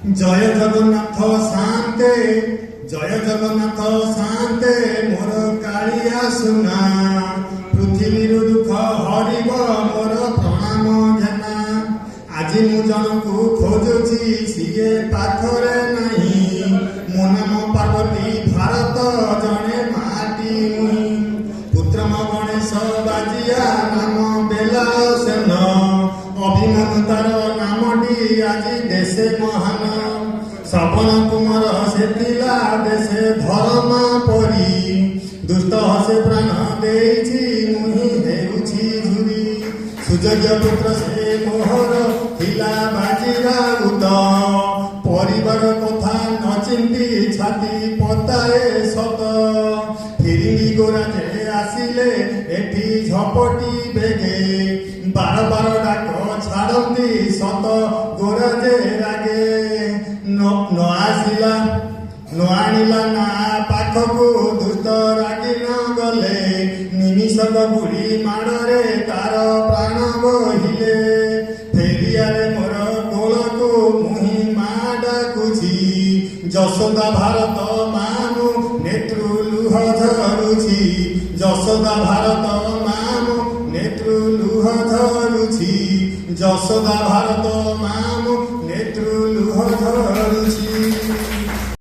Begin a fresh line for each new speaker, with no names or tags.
जय जगन्नाथ शांते, जय जगन्नाथ शांते, मोर कालिया सुना। पृथ्वी दुख हरिब मोर प्रणाम घेना। आज मु जनकु खोजुची सीए पाखरे नहीं। मो नाम पार्वती भारत जने माटी मुही। पुत्रम गणेश बाजिया नाम बेला सेन। अभिमन्यु तार नामटी আজি देशे महान। श्रवण कुमार सेथिला देशे धर्मा परी। दुष्ट हसे प्राण देछि मुहि हेउछि झुरी। सुजय पुत्र से मोहर थिला बाजीरा उत। परिवार कथा न चिंती छाती पताए सत। फिरिंगी गोराजे आसिले एठी झपटी बेगे। बार बार डाक छाड़ती सत गोराजे रागे। न आसिला न आनिला ना पाखकु दुष्ट रागी न गले। निमिषक बुढ़ी माड़े तार प्राण बहिले। फेरियारे मोर कोलकु मुहि मा डाकुछि। যশোদা ভারত মামু নেত্রু লুহ ঝরুছি। যশোদা ভারত মামু নেত্রু লুহ ঝরুছি। যশোদা ভারত মামু নেত্রু লুহ ঝরুছি।